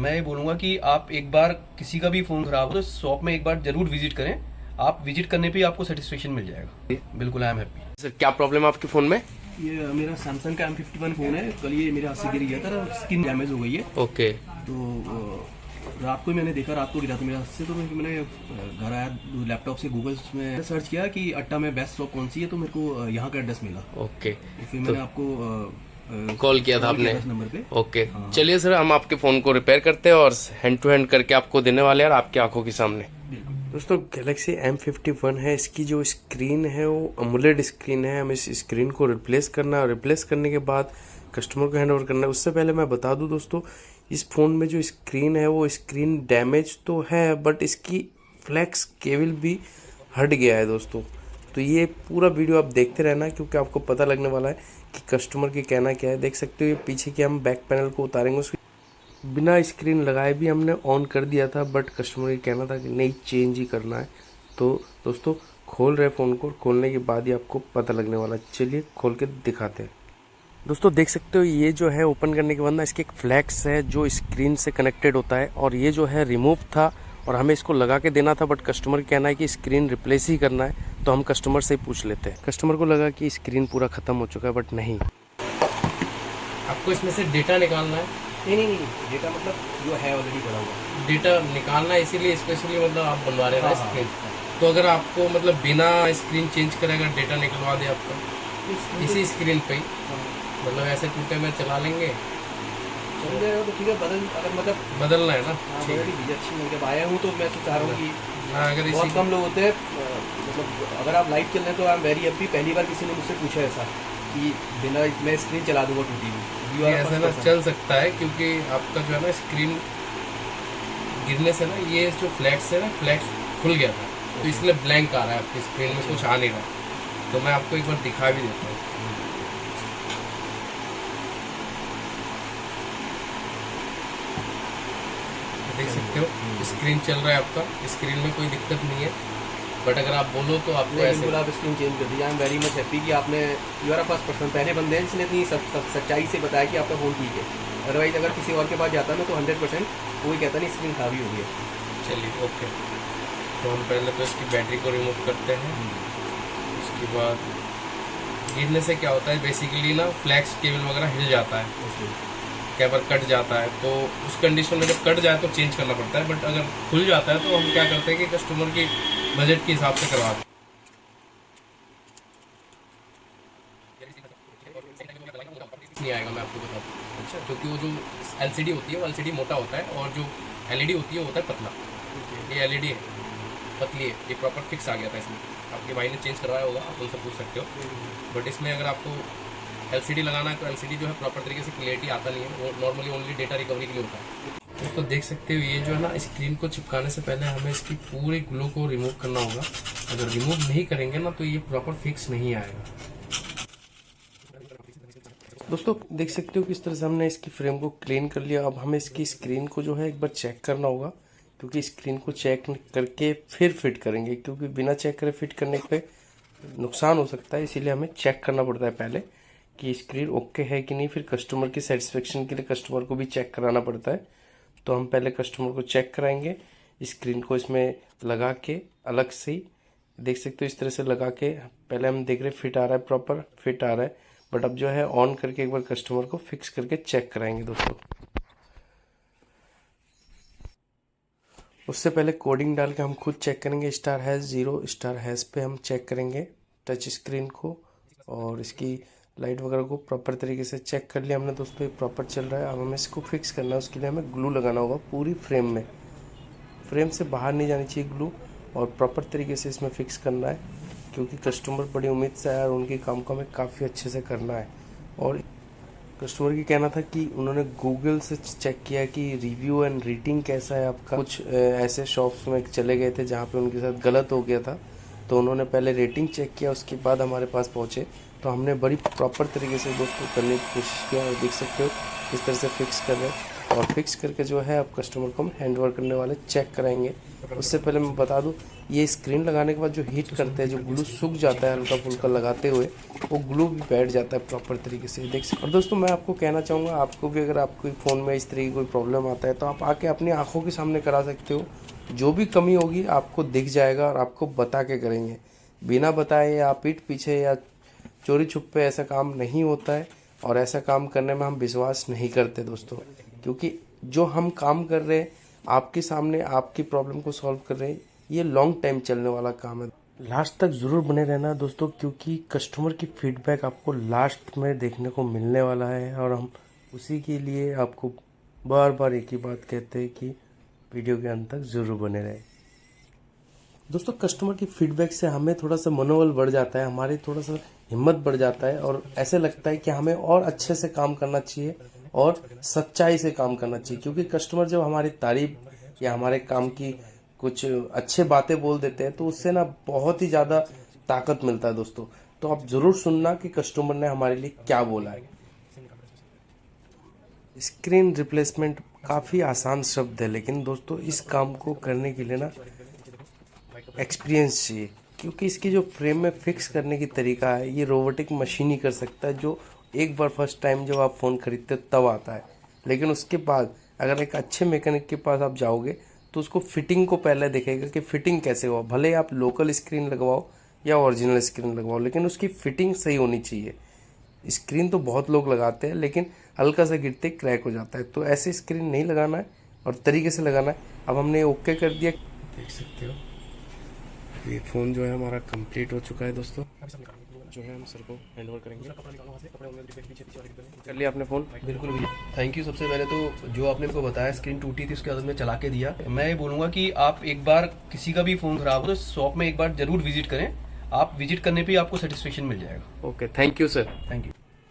मैं ये बोलूँगा कि आप एक बार किसी का भी फ़ोन ख़राब हो तो शॉप में एक बार ज़रूर विजिट करें। आप विजिट करने पे आपको सेटिस्फेक्शन मिल जाएगा। बिल्कुल, आई एम हैप्पी। सर क्या प्रॉब्लम है आपके फ़ोन में? ये मेरा सैमसंग का M51 फ़ोन है। कल ये मेरे हाथ से गिर गया था, स्क्रीन डैमेज हो गई है। ओके। तो रात को मैंने देखा, रात को गिरा था मेरे हाथ से। तो मैंने घर आया, लैपटॉप से गूगल में सर्च किया कि अट्टा में बेस्ट शॉप कौन सी है, तो मेरे को यहाँ का एड्रेस मिला। ओके, फिर मैंने आपको कॉल किया था आपने? इस नंबर पे। ओके, चलिए सर, हम आपके फ़ोन को रिपेयर करते हैं और हैंड टू हैंड करके आपको देने वाले हैं आपकी आंखों के सामने। दोस्तों, गैलेक्सी M51 है, इसकी जो स्क्रीन है वो अमोलेड स्क्रीन है। हमें इस स्क्रीन को रिप्लेस करना है और रिप्लेस करने के बाद कस्टमर को हैंड ओवर करना है। उससे पहले मैं बता दूं दोस्तों, इस फ़ोन में जो स्क्रीन है वो स्क्रीन डैमेज तो है, बट इसकी फ्लैक्स केबल भी हट गया है दोस्तों। तो ये पूरा वीडियो आप देखते रहना, क्योंकि आपको पता लगने वाला है कि कस्टमर की कहना क्या है। देख सकते हो ये पीछे की हम बैक पैनल को उतारेंगे, उसकी बिना स्क्रीन लगाए भी हमने ऑन कर दिया था, बट कस्टमर ये कहना था कि नहीं, चेंज ही करना है। तो दोस्तों, खोल रहे फ़ोन को, खोलने के बाद ही आपको पता लगने वाला। चलिए खोल के दिखाते हैं। दोस्तों, देख सकते हो ये जो है ओपन करने के बाद ना इसकी एक फ्लैक्स है जो स्क्रीन से कनेक्टेड होता है, और ये जो है रिमूव था और हमें इसको लगा के देना था, बट कस्टमर कहना है कि स्क्रीन रिप्लेस ही करना है। तो हम कस्टमर से ही पूछ लेते हैं। कस्टमर को लगा कि स्क्रीन पूरा ख़त्म हो चुका है, बट नहीं। आपको इसमें से डेटा निकालना है? नहीं, डेटा मतलब जो है ऑलरेडी पड़ा हुआ डेटा निकालना है, इसीलिए स्पेशली मतलब आप बनवा रहे हैं ना स्क्रीन। तो अगर आपको मतलब बिना स्क्रीन चेंज करे अगर डेटा निकलवा दे आपका इसी स्क्रीन पे ही, मतलब ऐसे टूटे में चला लेंगे तो ठीक है। बदलना है ना? जब आया हूँ तो मैं तो चाह रहा हूँ कि अगर बहुत इसी कम लोग होते हैं, मतलब अगर आप लाइव चल रहे हैं तो आई एम वेरी हैप्पी। पहली बार किसी ने मुझसे पूछा ऐसा कि बिना मैं स्क्रीन चला दूंगा टूटी हुई। ऐसा ना चल सकता है, क्योंकि आपका जो है ना स्क्रीन गिरने से ना ये जो फ्लैक्स है ना, फ्लैक्स खुल गया था, तो इसलिए ब्लैंक आ रहा है आपकी स्क्रीन में, कुछ आ नहीं रहा। तो मैं आपको एक बार दिखा भी देता हूँ। देख सकते हो स्क्रीन चल रहा है आपका, स्क्रीन में कोई दिक्कत नहीं है। बट अगर आप बोलो तो आपको ऐसे आप स्क्रीन चेंज कर दीजिए। I am very much happy कि आपने, you are a first person, पहले बंदे हैं जिसने इतनी सच्चाई से बताया कि आपका फ़ोन ठीक है। अदरवाइज अगर किसी और के पास जाता ना तो 100% कोई कहता नहीं स्क्रीन खराबी हो गई है। चलिए ओके, तो हम पहले तो इसकी बैटरी को रिमूव करते हैं। उसके बाद गिरने से क्या होता है, बेसिकली ना फ्लैक्स केबल वगैरह हिल जाता है, केबल कट जाता है। तो उस कंडीशन में जब कट जाए तो चेंज करना पड़ता है, बट अगर खुल जाता है तो हम क्या करते हैं कि कस्टमर की बजट के हिसाब से करवाते हैं। नहीं आएगा, मैं आपको बताता हूँ। अच्छा, क्योंकि वो जो LCD होती है वो LCD मोटा होता है, और जो LED होती है वो होता है पतला। ये LED है, पतली है, ये प्रॉपर फिक्स आ गया था इसमें। आपके भाई ने चेंज करवाया होगा, आप उनसे पूछ सकते हो। बट इसमें अगर आपको LCD लगाना है तो LCD जो है प्रॉपर तरीके से क्लियरिटी आता नहीं है, वो नॉर्मली ओनली डेटा रिकवरी के लिए होता है। तो देख सकते हो ये जो है ना, स्क्रीन को चिपकाने से पहले हमें इसकी पूरी ग्लू को रिमूव करना होगा। अगर रिमूव नहीं करेंगे ना तो ये प्रॉपर फिक्स नहीं आएगा। दोस्तों, देख सकते हो किस तरह से हमने इसकी फ्रेम को क्लीन कर लिया। अब हमें इसकी स्क्रीन को जो है एक बार चेक करना होगा, क्योंकि स्क्रीन को चेक करके फिर फिट करेंगे, क्योंकि बिना चेक करे फिट करने पे नुकसान हो सकता है। इसीलिए हमें चेक करना पड़ता है पहले कि स्क्रीन ओके है कि नहीं। फिर कस्टमर की सेटिस्फेक्शन के लिए कस्टमर को भी चेक कराना पड़ता है। तो हम पहले कस्टमर को चेक कराएंगे, स्क्रीन को इसमें लगा के अलग से ही। देख सकते हो इस तरह से लगा के पहले हम देख रहे फिट आ रहा है, प्रॉपर फिट आ रहा है। बट अब जो है ऑन करके एक बार कस्टमर को फिक्स करके चेक कराएंगे दोस्तों। उससे पहले कोडिंग डाल के हम खुद चेक करेंगे। *#0 *# पे हम चेक करेंगे टच स्क्रीन को, और इसकी लाइट वगैरह को प्रॉपर तरीके से चेक कर लिया हमने दोस्तों। ये प्रॉपर चल रहा है। अब हमें इसको फिक्स करना है, उसके लिए हमें ग्लू लगाना होगा पूरी फ्रेम में। फ्रेम से बाहर नहीं जानी चाहिए ग्लू, और प्रॉपर तरीके से इसमें फिक्स करना है, क्योंकि कस्टमर बड़ी उम्मीद से आया और उनके काम को हमें काफ़ी अच्छे से करना है। और कस्टमर की कहना था कि उन्होंने गूगल से चेक किया कि रिव्यू एंड रेटिंग कैसा है आपका। कुछ ऐसे शॉप्स में चले गए थे जहाँ पे उनके साथ गलत हो गया था, तो उन्होंने पहले रेटिंग चेक किया, उसके बाद हमारे पास पहुँचे। तो हमने बड़ी प्रॉपर तरीके से दोस्तों करने की कोशिश किया, और देख सकते हो किस तरह से फिक्स कर रहे हैं। और फिक्स करके जो है आप कस्टमर को हम हैंड ओवर करने वाले चेक कराएंगे। उससे पहले मैं बता दूं, ये स्क्रीन लगाने के बाद जो हीट करते हैं, जो ग्लू सूख जाता है हल्का फुल्का लगाते हुए, वो ग्लू भी बैठ जाता है प्रॉपर तरीके से, देख सकते। और दोस्तों मैं आपको कहना चाहूँगा, आपको भी अगर आपको फ़ोन में इस तरीके की कोई प्रॉब्लम आता है तो आप आके अपनी आँखों के सामने करा सकते हो। जो भी कमी होगी आपको दिख जाएगा और आपको बता के करेंगे। बिना बताए या पीठ पीछे या चोरी छुपे ऐसा काम नहीं होता है, और ऐसा काम करने में हम विश्वास नहीं करते दोस्तों, क्योंकि जो हम काम कर रहे हैं आपके सामने, आपकी प्रॉब्लम को सॉल्व कर रहे हैं, ये लॉन्ग टाइम चलने वाला काम है। लास्ट तक ज़रूर बने रहना दोस्तों, क्योंकि कस्टमर की फीडबैक आपको लास्ट में देखने को मिलने वाला है, और हम उसी के लिए आपको बार बार एक ही बात कहते हैं कि वीडियो के अंत तक ज़रूर बने रहे। दोस्तों कस्टमर की फीडबैक से हमें थोड़ा सा मनोबल बढ़ जाता है, हमारी थोड़ा सा हिम्मत बढ़ जाता है, और ऐसे लगता है कि हमें और अच्छे से काम करना चाहिए और सच्चाई से काम करना चाहिए। क्योंकि कस्टमर जब हमारी तारीफ या हमारे काम की कुछ अच्छे बातें बोल देते हैं तो उससे ना बहुत ही ज़्यादा ताकत मिलता है दोस्तों। तो आप ज़रूर सुनना कि कस्टमर ने हमारे लिए क्या बोला है। स्क्रीन रिप्लेसमेंट काफ़ी आसान शब्द है, लेकिन दोस्तों इस काम को करने के लिए ना एक्सपीरियंस चाहिए, क्योंकि इसकी जो फ्रेम में फिक्स करने की तरीका है ये रोबोटिक मशीन ही कर सकता है, जो एक बार फर्स्ट टाइम जब आप फ़ोन खरीदते तब आता है। लेकिन उसके बाद अगर एक अच्छे मैकेनिक के पास आप जाओगे तो उसको फिटिंग को पहले देखेगा कि फिटिंग कैसे हो। भले आप लोकल स्क्रीन लगवाओ या ओरिजिनल स्क्रीन लगवाओ, लेकिन उसकी फिटिंग सही होनी चाहिए। स्क्रीन तो बहुत लोग लगाते हैं, लेकिन हल्का सा गिरते क्रैक हो जाता है, तो ऐसे स्क्रीन नहीं लगाना है और तरीके से लगाना है। अब हमने ओके कर दिया, देख सकते हो ये फ़ोन जो है हमारा कंप्लीट हो चुका है दोस्तों। जो है हम सर को हैंड ओवर करेंगे। कर लिया आपने फ़ोन? बिल्कुल भैया, थैंक यू। सबसे पहले तो जो आपने मेरे को बताया स्क्रीन टूटी थी उसके बाद में चला के दिया। मैं ये बोलूँगा कि आप एक बार किसी का भी फ़ोन खराब हो तो शॉप में एक बार जरूर विजिट करें। आप विजिट करने पे आपको सेटिस्फेक्शन मिल जाएगा। Okay, thank you sir. Thank you.